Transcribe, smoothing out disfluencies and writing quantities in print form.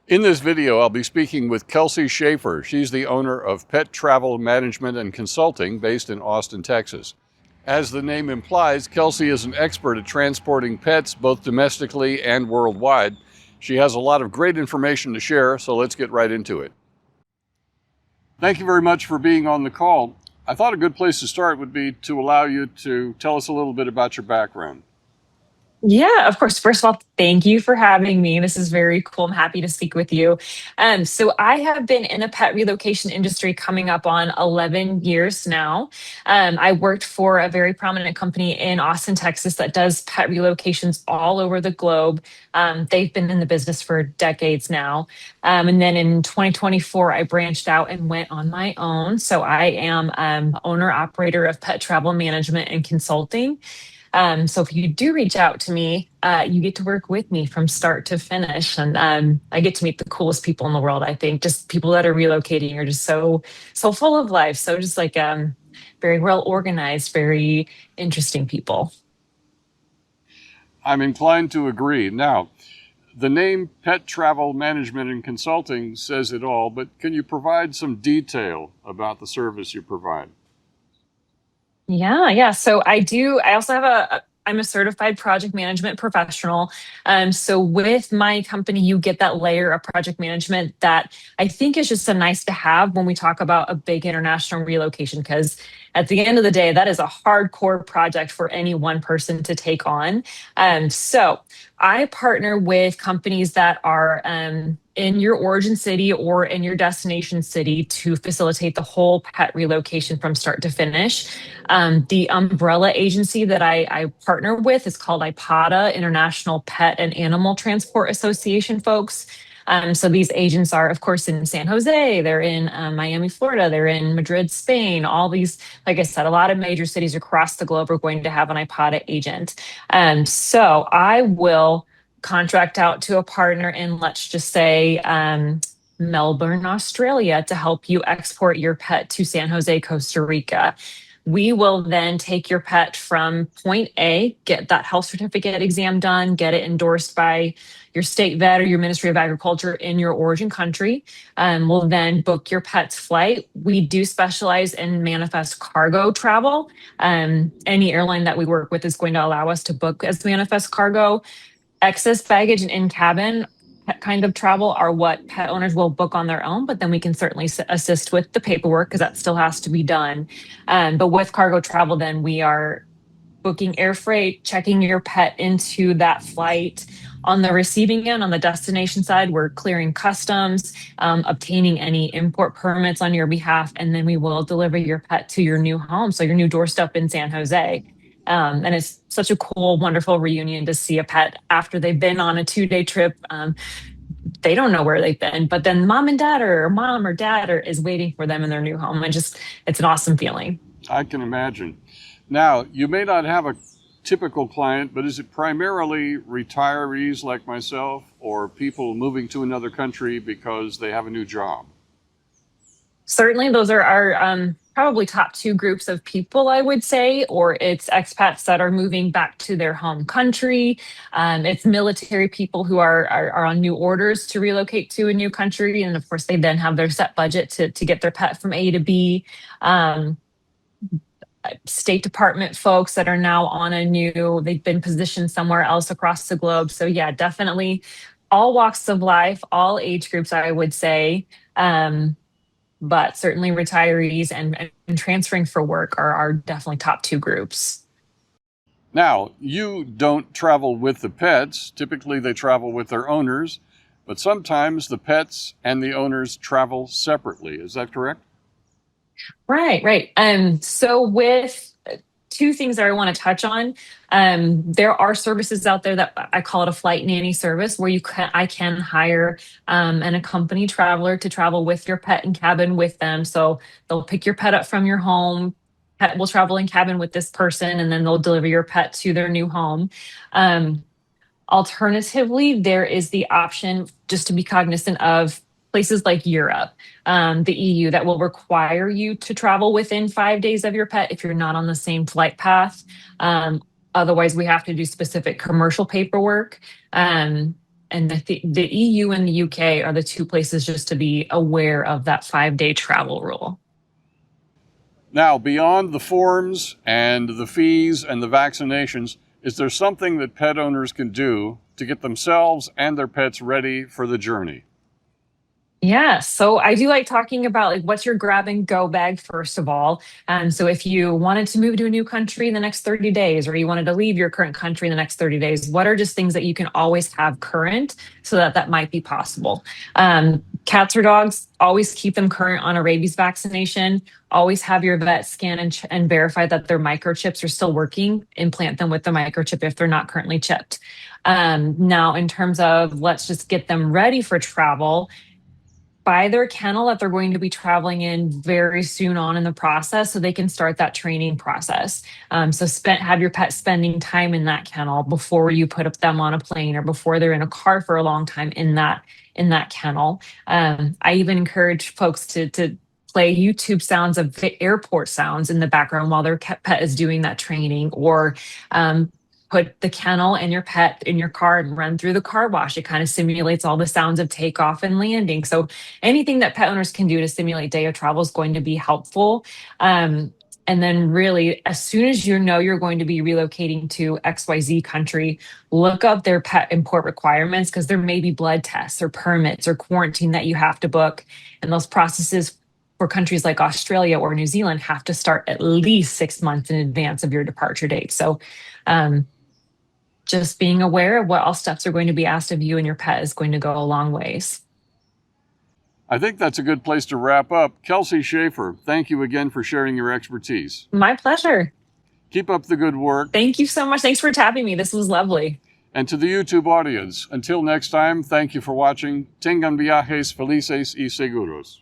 In this video, I'll be speaking with Kelcey Shafer. She's the owner of Pet Travel Management and Consulting based in Austin, Texas. As the name implies, Kelcey is an expert at transporting pets both domestically and worldwide. She has a lot of great information to share, so let's get right into it. Thank you very much for being on the call. I thought a good place to start would be to allow you to tell us a little bit about your background. Yeah, of course. First of all, thank you for having me. This is very cool. I'm happy to speak with you. So I have been in the pet relocation industry coming up on 11 years now. I worked for a very prominent company in Austin, Texas that does pet relocations all over the globe. They've been in the business for decades now. And then in 2024, I branched out and went on my own. So I am owner operator of Pet Travel Management and Consulting. So if you do reach out to me, you get to work with me from start to finish. And I get to meet the coolest people in the world, I think. Just people that are relocating are just so full of life. So just like very well organized, very interesting people. I'm inclined to agree. Now, the name Pet Travel Management and Consulting says it all, but can you provide some detail about the service you provide? Yeah. So I do. I also have I'm a certified project management professional. So with my company, you get that layer of project management that I think is just a nice to have when we talk about a big international relocation, because at the end of the day, that is a hardcore project for any one person to take on. So I partner with companies that are in your origin city or in your destination city to facilitate the whole pet relocation from start to finish. The umbrella agency that I partner with is called IPATA, International Pet and Animal Transport Association folks. So these agents are, of course, in San Jose, they're in Miami, Florida, they're in Madrid, Spain, all these, like I said, a lot of major cities across the globe are going to have an IPATA agent. So I will contract out to a partner in, let's just say, Melbourne, Australia, to help you export your pet to San Jose, Costa Rica. We will then take your pet from point A, get that health certificate exam done, get it endorsed by your state vet or your Ministry of Agriculture in your origin country. We'll then book your pet's flight. We do specialize in manifest cargo travel. Any airline that we work with is going to allow us to book as manifest cargo. Excess baggage and in-cabin kind of travel are what pet owners will book on their own, but then we can certainly assist with the paperwork because that still has to be done. But with cargo travel, then we are booking air freight, checking your pet into that flight. On the receiving end, on the destination side, we're clearing customs, obtaining any import permits on your behalf, and then we will deliver your pet to your new home, so your new doorstep in San Jose. And it's such a cool, wonderful reunion to see a pet after they've been on a 2-day trip. They don't know where they've been, but then mom or dad is waiting for them in their new home. It's an awesome feeling. I can imagine. Now, you may not have a typical client, but is it primarily retirees like myself or people moving to another country because they have a new job? Certainly, those are our probably top two groups of people, I would say, or it's expats that are moving back to their home country. It's military people who are on new orders to relocate to a new country. And of course, they then have their set budget to get their pet from A to B. State Department folks that are now they've been positioned somewhere else across the globe. So yeah, definitely all walks of life, all age groups, I would say. But certainly retirees and transferring for work are definitely top two groups. Now, you don't travel with the pets. Typically, they travel with their owners, but sometimes the pets and the owners travel separately. Is that correct? Right. So with two things that I want to touch on, there are services out there that I call it a flight nanny service, where I can hire an accompanied traveler to travel with your pet in cabin with them. So they'll pick your pet up from your home. Pet will travel in cabin with this person, and then they'll deliver your pet to their new home. Alternatively, there is the option, just to be cognizant of, places like Europe, the EU, that will require you to travel within 5 days of your pet if you're not on the same flight path. Otherwise, we have to do specific commercial paperwork. and the EU and the UK are the two places just to be aware of that 5-day travel rule. Now, beyond the forms and the fees and the vaccinations, is there something that pet owners can do to get themselves and their pets ready for the journey? Yeah, so I do like talking about like what's your grab and go bag first of all. So if you wanted to move to a new country in the next 30 days, or you wanted to leave your current country in the next 30 days, what are just things that you can always have current so that that might be possible? Cats or dogs, always keep them current on a rabies vaccination. Always have your vet scan and verify that their microchips are still working. Implant them with the microchip if they're not currently chipped. Now, in terms of let's just get them ready for travel, buy their kennel that they're going to be traveling in very soon on in the process so they can start that training process. Have your pet spending time in that kennel before you put them on a plane or before they're in a car for a long time in that kennel. I even encourage folks to play YouTube sounds of the airport sounds in the background while their pet is doing that training, or put the kennel and your pet in your car and run through the car wash. It kind of simulates all the sounds of takeoff and landing. So anything that pet owners can do to simulate day of travel is going to be helpful. And then really, as soon as you know you're going to be relocating to XYZ country, look up their pet import requirements, because there may be blood tests or permits or quarantine that you have to book. And those processes for countries like Australia or New Zealand have to start at least 6 months in advance of your departure date. So just being aware of what all steps are going to be asked of you and your pet is going to go a long ways. I think that's a good place to wrap up. Kelcey Shafer, thank you again for sharing your expertise. My pleasure. Keep up the good work. Thank you so much. Thanks for tapping me. This was lovely. And to the YouTube audience, until next time, thank you for watching. Tengan viajes felices y seguros.